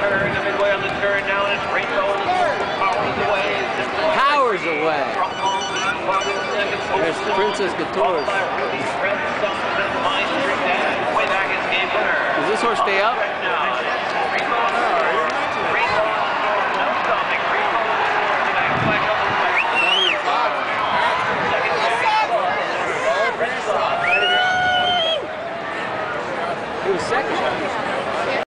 turn, the midway on the turn now, and it's Rainbow powers away. Powers away. There's Princess Couture. Does this horse stay up? He was second.